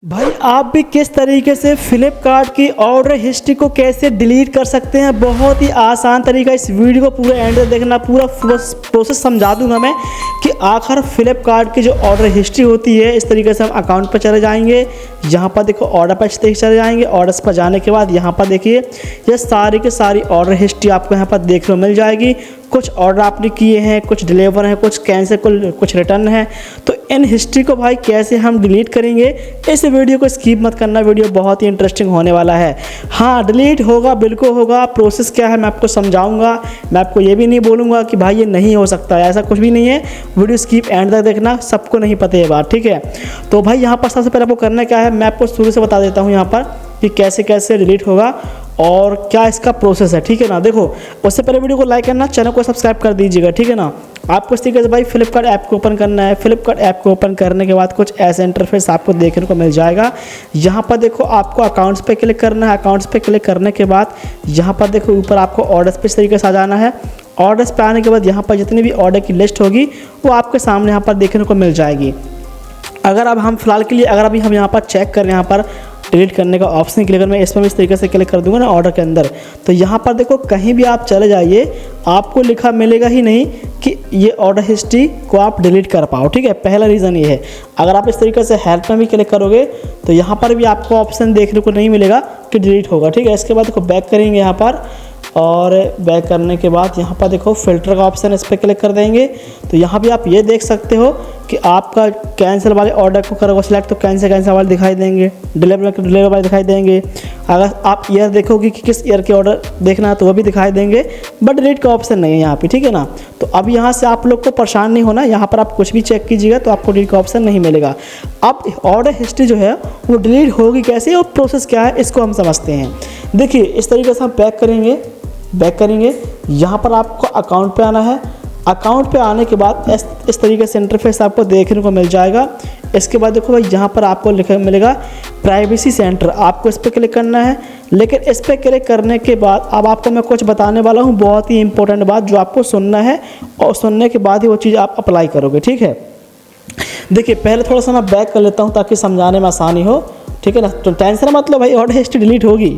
भाई आप भी किस तरीके से फ्लिपकार्ट की ऑर्डर हिस्ट्री को कैसे डिलीट कर सकते हैं, बहुत ही आसान तरीका। इस वीडियो को पूरा एंड तक देखना, पूरा प्रोसेस समझा दूंगा मैं कि आखिर फ्लिपकार्ट की जो ऑर्डर हिस्ट्री होती है, इस तरीके से हम अकाउंट पर चले जाएंगे। यहाँ पर देखो ऑर्डर पर चले जाएंगे। ऑर्डर्स पर जाने के बाद यहाँ पर देखिए ये सारी की सारी ऑर्डर हिस्ट्री आपको यहाँ पर देखने को मिल जाएगी। कुछ ऑर्डर आपने किए हैं, कुछ डिलीवर हैं, कुछ कैंसिल, कुछ रिटर्न है। तो इन हिस्ट्री को भाई कैसे हम डिलीट करेंगे, इस वीडियो को स्किप मत करना, वीडियो बहुत ही इंटरेस्टिंग होने वाला है। हाँ, डिलीट होगा, बिल्कुल होगा। प्रोसेस क्या है मैं आपको समझाऊंगा। मैं आपको ये भी नहीं बोलूँगा कि भाई ये नहीं हो सकता है, ऐसा कुछ भी नहीं है। वीडियो स्किप एंड तक देखना, सबको नहीं पता ये बात, ठीक है। तो भाई यहाँ पर सबसे पहले आपको करना क्या है, मैं आपको शुरू से बता देता हूँ यहाँ पर कि कैसे कैसे डिलीट होगा और क्या इसका प्रोसेस है, ठीक है ना। देखो उससे पहले वीडियो को लाइक करना, चैनल को सब्सक्राइब कर दीजिएगा, ठीक है ना। आपको इस तरीके से भाई फ्लिपकार्ट ऐप को ओपन करना है। फ्लिपकार्ट ऐप को ओपन करने के बाद कुछ ऐसा इंटरफेस आपको देखने को मिल जाएगा। यहाँ पर देखो आपको अकाउंट्स पे क्लिक करना है। अकाउंट्स पे क्लिक करने के बाद यहाँ पर देखो ऊपर आपको ऑर्डर्स पे इस तरीके से आ जाना है। ऑर्डर्स पे आने के बाद यहाँ पर जितनी भी ऑर्डर की लिस्ट होगी वो आपके सामने यहाँ पर देखने को मिल जाएगी। अगर अब हम फिलहाल के लिए अभी हम यहाँ पर चेक करें, यहाँ पर डिलीट करने का ऑप्शन क्लिक कर, मैं इसमें इस तरीके से क्लिक कर दूंगा ना ऑर्डर के अंदर, तो यहाँ पर देखो कहीं भी आप चले जाइए आपको लिखा मिलेगा ही नहीं कि ये ऑर्डर हिस्ट्री को आप डिलीट कर पाओ, ठीक है। पहला रीज़न ये है। अगर आप इस तरीके से हेल्प में भी क्लिक करोगे तो यहाँ पर भी आपको ऑप्शन देखने को नहीं मिलेगा कि डिलीट होगा, ठीक है। इसके बाद देखो बैक करेंगे यहाँ पर, और बैक करने के बाद यहाँ पर देखो फिल्टर का ऑप्शन, इस पर क्लिक कर देंगे। तो यहाँ भी आप ये देख सकते हो कि आपका कैंसिल वाले ऑर्डर को करोगे सिलेक्ट तो कैंसिल वाले दिखाई देंगे, डिलीवर वाले दिखाई देंगे। अगर आप ईयर देखोगे कि किस ईयर के ऑर्डर देखना है तो वो भी दिखाई देंगे, बट डिलीट का ऑप्शन नहीं है यहाँ पे, ठीक है ना। तो अब यहाँ से आप लोग को परेशान नहीं होना, यहाँ पर आप कुछ भी चेक कीजिएगा तो आपको डिलीट का ऑप्शन नहीं मिलेगा। अब ऑर्डर हिस्ट्री जो है वो डिलीट होगी कैसे और प्रोसेस क्या है इसको हम समझते हैं। देखिए इस तरीके से हम बैक करेंगे। यहाँ पर आपको अकाउंट पे आना है। अकाउंट पे आने के बाद इस तरीके से इंटरफेस आपको देखने को मिल जाएगा। इसके बाद देखो भाई यहाँ पर आपको लिखा मिलेगा प्राइवेसी सेंटर, आपको इस पर क्लिक करना है। लेकिन इस पर क्लिक करने के बाद अब आपको मैं कुछ बताने वाला हूँ, बहुत ही इंपॉर्टेंट बात जो आपको सुनना है और सुनने के बाद ही वो चीज़ आप अप्लाई करोगे, ठीक है। देखिए पहले थोड़ा सा मैं बैक कर लेता हूँ ताकि समझाने में आसानी हो, ठीक है ना। तो टेंशन मत लो भाई, ऑर्डर हिस्ट्री डिलीट होगी,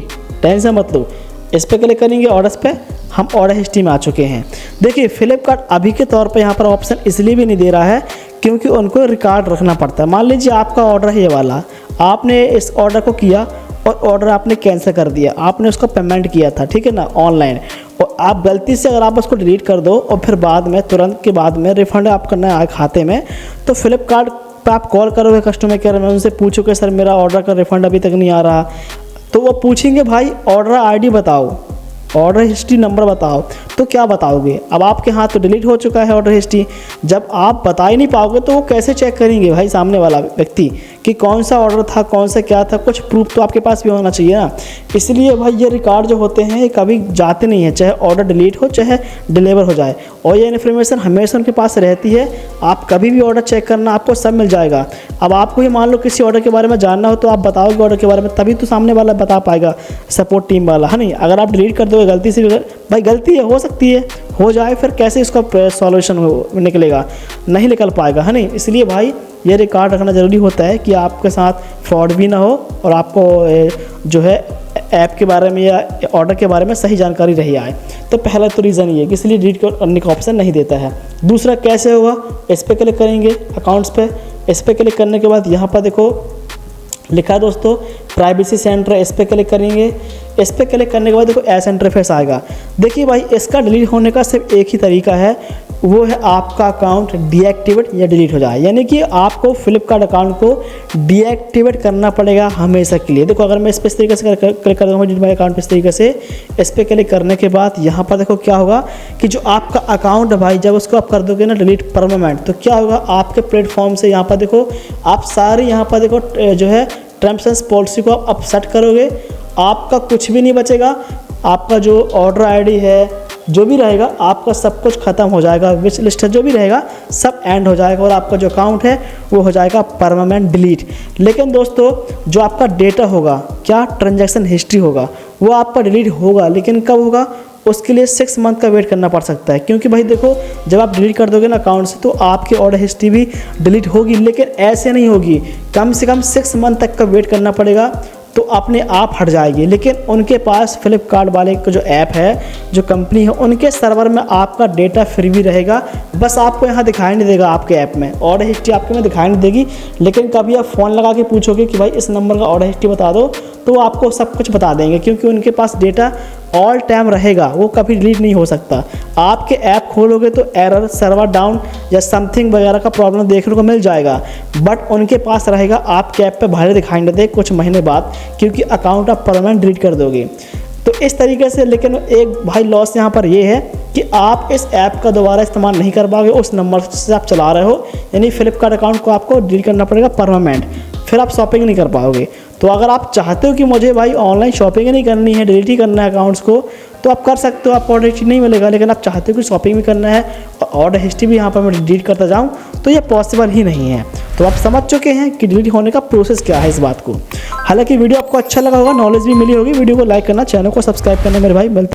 टेंशन मत लो। इस पर क्लिक करेंगे, ऑर्डर्स पे हम ऑर्डर हिस्ट्री में आ चुके हैं। देखिए फ्लिपकार्ट अभी के तौर पे यहाँ पर ऑप्शन इसलिए भी नहीं दे रहा है क्योंकि उनको रिकॉर्ड रखना पड़ता है। मान लीजिए आपका ऑर्डर है ये वाला, आपने इस ऑर्डर को किया और ऑर्डर आपने कैंसिल कर दिया, आपने उसका पेमेंट किया था, ठीक है ना, ऑनलाइन, और आप गलती से अगर आप उसको डिलीट कर दो और फिर बाद में तुरंत के बाद में रिफंड आप करना है खाते में, तो फ्लिपकार्ट पर आप कॉल करोगे कस्टमर केयर में, उनसे पूछोगे सर मेरा ऑर्डर का रिफंड अभी तक नहीं आ रहा, तो वो पूछेंगे भाई ऑर्डर आईडी बताओ, ऑर्डर हिस्ट्री नंबर बताओ। तो क्या बताओगे, अब आपके हाथ तो डिलीट हो चुका है ऑर्डर हिस्ट्री। जब आप बता ही नहीं पाओगे तो वो कैसे चेक करेंगे भाई सामने वाला व्यक्ति कि कौन सा ऑर्डर था, कौन सा क्या था, कुछ प्रूफ तो आपके पास भी होना चाहिए ना। इसलिए भाई ये रिकॉर्ड जो होते हैं ये कभी जाते नहीं हैं, चाहे ऑर्डर डिलीट हो चाहे डिलीवर हो जाए, और ये इन्फॉर्मेशन हमेशा उनके पास रहती है। आप कभी भी ऑर्डर चेक करना, आपको सब मिल जाएगा। अब आपको ये मान लो किसी ऑर्डर के बारे में जानना हो तो आप बताओगे ऑर्डर के बारे में, तभी तो सामने वाला बता पाएगा, सपोर्ट टीम वाला, है नहीं। अगर आप डिलीट कर दोगे गलती से, भाई गलती है, हो सकती है हो जाए, फिर कैसे इसका सॉल्यूशन निकलेगा, नहीं निकल पाएगा, है नहीं। इसलिए भाई ये रिकॉर्ड रखना ज़रूरी होता है कि आपके साथ फ्रॉड भी ना हो और आपको जो है ऐप के बारे में या ऑर्डर के बारे में सही जानकारी रही आए। तो पहला तो रीज़न ये है कि इसलिए डिलीट करने का ऑप्शन नहीं देता है। दूसरा कैसे होगा, इस पर क्लिक करेंगे अकाउंट्स पे। इस पर क्लिक करने के बाद यहाँ पर देखो लिखा है दोस्तों प्राइवेसी सेंटर, इस पर क्लिक करेंगे। इस पर क्लिक करने के बाद देखो ऐसा इंटरफेस आएगा। देखिए भाई इसका डिलीट होने का सिर्फ एक ही तरीका है, वो है आपका अकाउंट डीएक्टिवेट या डिलीट हो जाए, यानी कि आपको फ्लिपकार्ट अकाउंट को डीएक्टिवेट करना पड़ेगा हमेशा के लिए। देखो अगर मैं इस पर इस तरीके से क्लिक कर दूँगा डिलीट अकाउंट इस तरीके से, इस पर क्लिक करने के बाद यहाँ पर देखो क्या होगा कि जो आपका अकाउंट है भाई, जब उसको आप कर दोगे ना डिलीट परमानेंट, तो क्या होगा आपके प्लेटफॉर्म से यहाँ पर देखो आप सारे यहाँ पर देखो जो है टर्म्स एंड पॉलिसी को आप सेट करोगे, आपका कुछ भी नहीं बचेगा। आपका जो ऑर्डर आईडी है जो भी रहेगा आपका सब कुछ ख़त्म हो जाएगा, विश लिस्ट जो भी रहेगा सब एंड हो जाएगा और आपका जो अकाउंट है वो हो जाएगा परमानेंट डिलीट। लेकिन दोस्तों जो आपका डेटा होगा, क्या ट्रांजैक्शन हिस्ट्री होगा, वो आपका डिलीट होगा, लेकिन कब होगा, उसके लिए 6 मंथ का वेट करना पड़ सकता है। क्योंकि भाई देखो, जब आप डिलीट कर दोगे ना अकाउंट से तो आपकी ऑर्डर हिस्ट्री भी डिलीट होगी, लेकिन ऐसे नहीं होगी, कम से कम 6 मंथ तक का वेट करना पड़ेगा तो अपने आप हट जाएगी। लेकिन उनके पास फ्लिपकार्ट वाले का जो ऐप है, जो कंपनी है, उनके सर्वर में आपका डेटा फ्री भी रहेगा, बस आपको यहाँ दिखाई नहीं देगा। आपके ऐप में ऑर्डर हिस्ट्री आपके में दिखाई नहीं देगी, लेकिन कभी आप फ़ोन लगा के पूछोगे कि भाई इस नंबर का ऑर्डर हिस्ट्री बता दो तो वो आपको सब कुछ बता देंगे, क्योंकि उनके पास डेटा ऑल टाइम रहेगा, वो कभी डिलीट नहीं हो सकता। आपके ऐप खोलोगे तो एरर, सर्वर डाउन या समथिंग वगैरह का प्रॉब्लम देखने को मिल जाएगा, बट उनके पास रहेगा। आपके ऐप पे भले दिखाई नहीं दे कुछ महीने बाद, क्योंकि अकाउंट आप परमानेंट डिलीट कर दोगे। तो इस तरीके से, लेकिन एक भाई लॉस यहाँ पर ये है कि आप इस ऐप का दोबारा इस्तेमाल नहीं कर पाओगे उस नंबर से आप चला रहे हो, यानी फ्लिपकार्ट अकाउंट को आपको डिलीट करना पड़ेगा परमानेंट, फिर आप शॉपिंग नहीं कर पाओगे। तो अगर आप चाहते हो कि मुझे भाई ऑनलाइन शॉपिंग नहीं करनी है, डिलीट ही करना है अकाउंट्स को, तो आप कर सकते हो, आपको ऑर्डर हिस्ट्री नहीं मिलेगा। लेकिन आप चाहते हो कि शॉपिंग भी करना है और ऑर्डर हिस्ट्री भी यहाँ पर मैं डिलीट करता जाऊँ, तो ये पॉसिबल ही नहीं है। तो आप समझ चुके हैं कि डिलीट होने का प्रोसेस क्या है इस बात को। हालांकि वीडियो आपको अच्छा लगा होगा, नॉलेज भी मिली होगी। वीडियो को लाइक करना, चैनल को सब्सक्राइब करना मेरे भाई। मिलते